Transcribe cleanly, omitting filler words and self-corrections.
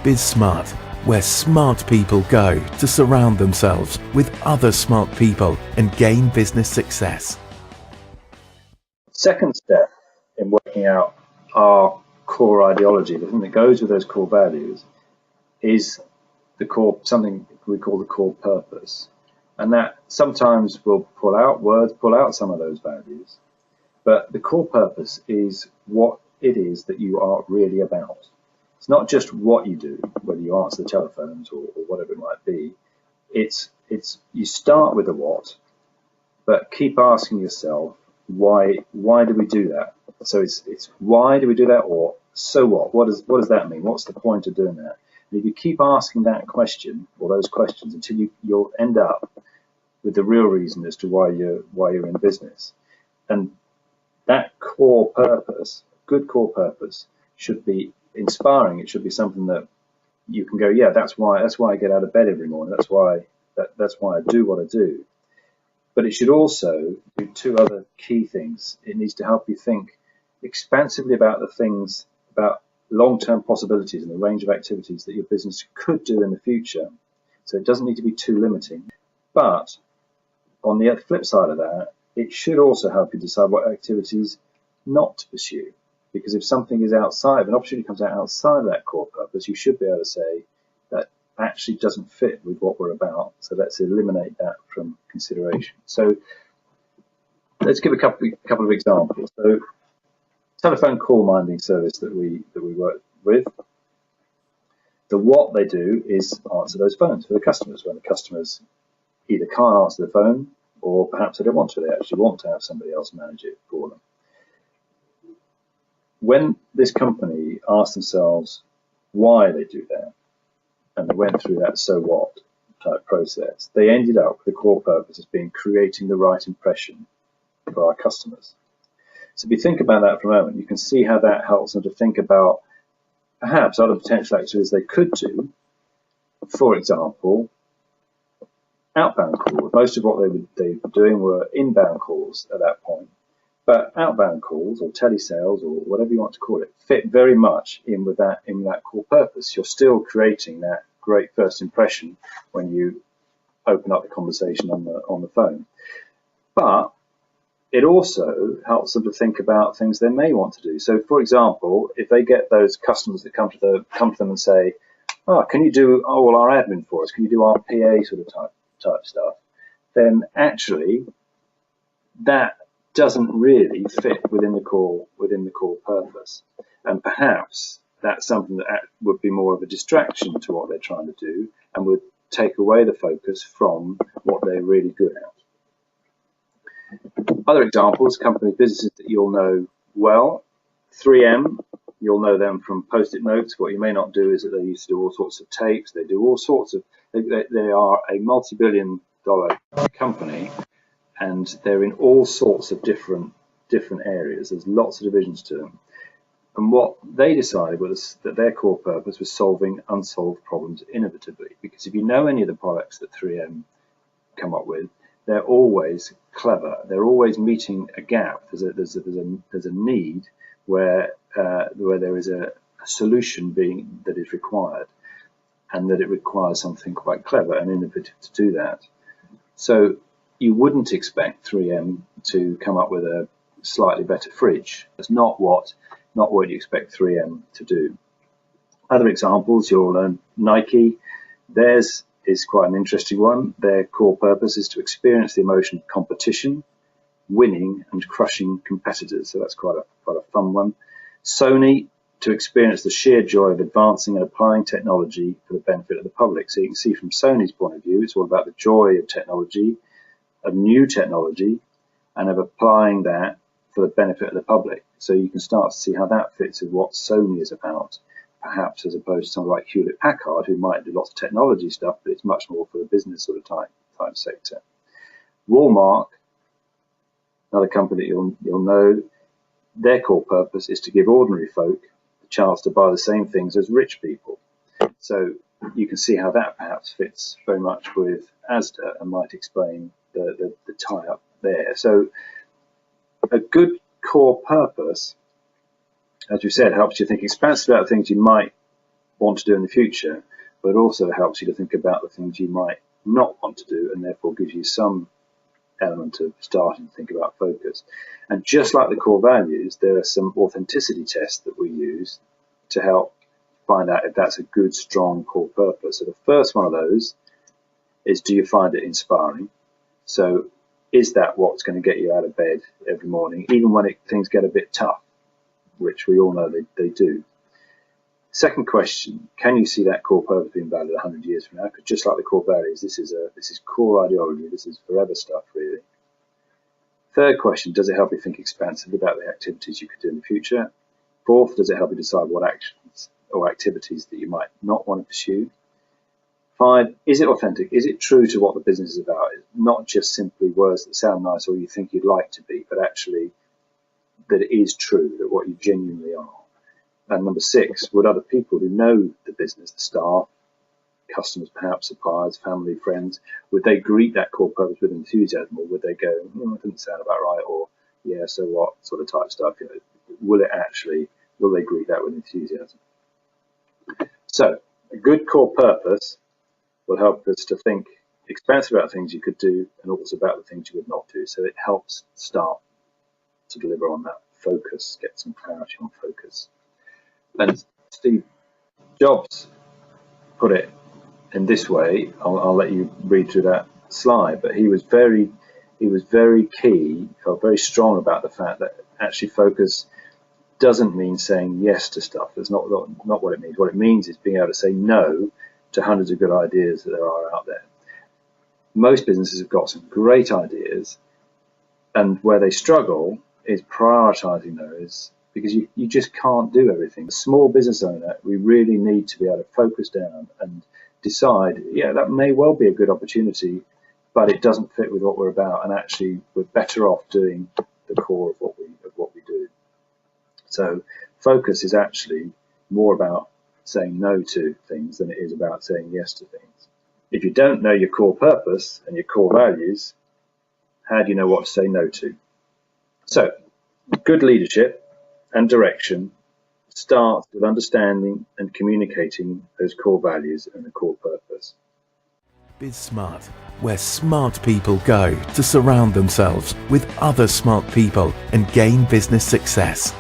BizSmart, where smart people go to surround themselves with other smart people and gain business success. Second step in working out our core ideology, the thing that goes with those core values, is the core, something we call the core purpose. And that sometimes will pull out some of those values. But the core purpose is what it is that you are really about. It's not just what you do, whether you answer the telephones or whatever it might be. It's you start with the what, but keep asking yourself, why do we do that? So it's why do we do that, or so what? What does that mean? What's the point of doing that? And if you keep asking that question or those questions until you'll end up with the real reason as to why you're in business. And that core purpose, good core purpose, should be inspiring. It should be something that you can go, yeah, that's why I get out of bed every morning. That's why I do what I do. But it should also do two other key things. It needs to help you think expansively about the things, about long-term possibilities and the range of activities that your business could do in the future. So it doesn't need to be too limiting. But on the flip side of that, it should also help you decide what activities not to pursue. Because if something is outside, if an opportunity comes out outside of that core purpose, you should be able to say that actually doesn't fit with what we're about. So let's eliminate that from consideration. So let's give a couple of examples. So telephone call minding service that we work with. The what they do is answer those phones for the customers when the customers either can't answer the phone or perhaps they don't want to. They actually want to have somebody else manage it for them. When this company asked themselves why they do that, and they went through that so what type process, they ended up with the core purpose as being creating the right impression for our customers. So if you think about that for a moment, you can see how that helps them to think about perhaps other potential activities they could do. For example, outbound calls. Most of what they were doing were inbound calls at that point. But outbound calls or telesales or whatever you want to call it fit very much in that core purpose. You're still creating that great first impression when you open up the conversation on the phone. But it also helps them to think about things they may want to do. So, for example, if they get those customers that come to them and say, "Oh, can you do all our admin for us? Can you do our PA sort of type stuff?" Then actually that doesn't really fit within the core purpose, and perhaps that's something that would be more of a distraction to what they're trying to do and would take away the focus from what they're really good at. Other examples, company businesses that you'll know well. 3M, you'll know them from Post-it notes. What you may not do is that they used to do all sorts of tapes. They do all sorts of, they are a multi-billion-dollar company, and they're in all sorts of different areas. There's lots of divisions to them. And what they decided was that their core purpose was solving unsolved problems innovatively. Because if you know any of the products that 3M come up with, they're always clever. They're always meeting a gap. There's a need where there is a solution that is required, and that it requires something quite clever and innovative to do that. So you wouldn't expect 3M to come up with a slightly better fridge. That's not what you expect 3M to do. Other examples, you'll learn Nike. Theirs is quite an interesting one. Their core purpose is to experience the emotion of competition, winning and crushing competitors. So that's quite a fun one. Sony, to experience the sheer joy of advancing and applying technology for the benefit of the public. So you can see from Sony's point of view, it's all about the joy of technology, of new technology, and of applying that for the benefit of the public. So you can start to see how that fits with what Sony is about, perhaps as opposed to someone like Hewlett-Packard, who might do lots of technology stuff, but it's much more for the business sort of type sector. Walmart, another company that you'll know, their core purpose is to give ordinary folk the chance to buy the same things as rich people. So you can see how that perhaps fits very much with Asda and might explain the tie-up there. So a good core purpose, as you said, helps you think expansively about things you might want to do in the future, but also helps you to think about the things you might not want to do, and therefore gives you some element of starting to think about focus. And just like the core values, there are some authenticity tests that we use to help find out if that's a good, strong core purpose. So the first one of those is, do you find it inspiring? So is that what's going to get you out of bed every morning, even when things get a bit tough, which we all know they do? Second question, can you see that core purpose being valid 100 years from now? Because just like the core values, this is core ideology. This is forever stuff, really. Third question, does it help you think expansively about the activities you could do in the future? Fourth, does it help you decide what actions or activities that you might not want to pursue? 5, is it authentic? Is it true to what the business is about? Not just simply words that sound nice or you think you'd like to be, but actually that it is true, that what you genuinely are. And number 6, would other people who know the business, the staff, customers, perhaps suppliers, family, friends, would they greet that core purpose with enthusiasm, or would they go, it doesn't sound about right, or yeah, so what, sort of type stuff? Will they greet that with enthusiasm? So a good core purpose will help us to think expansive about things you could do, and also about the things you would not do. So it helps start to deliver on that focus, get some clarity on focus. And Steve Jobs put it in this way. I'll let you read through that slide, but he was very key, felt very strong about the fact that actually focus doesn't mean saying yes to stuff. That's not what it means. What it means is being able to say no to hundreds of good ideas that there are out there. Most businesses have got some great ideas, and where they struggle is prioritizing those, because you just can't do everything. A small business owner, we really need to be able to focus down and decide, yeah, that may well be a good opportunity, but it doesn't fit with what we're about, and actually we're better off doing the core of what we do. So focus is actually more about saying no to things than it is about saying yes to things. If you don't know your core purpose and your core values, how do you know what to say no to? So good leadership and direction starts with understanding and communicating those core values and the core purpose. BizSmart, where smart people go to surround themselves with other smart people and gain business success.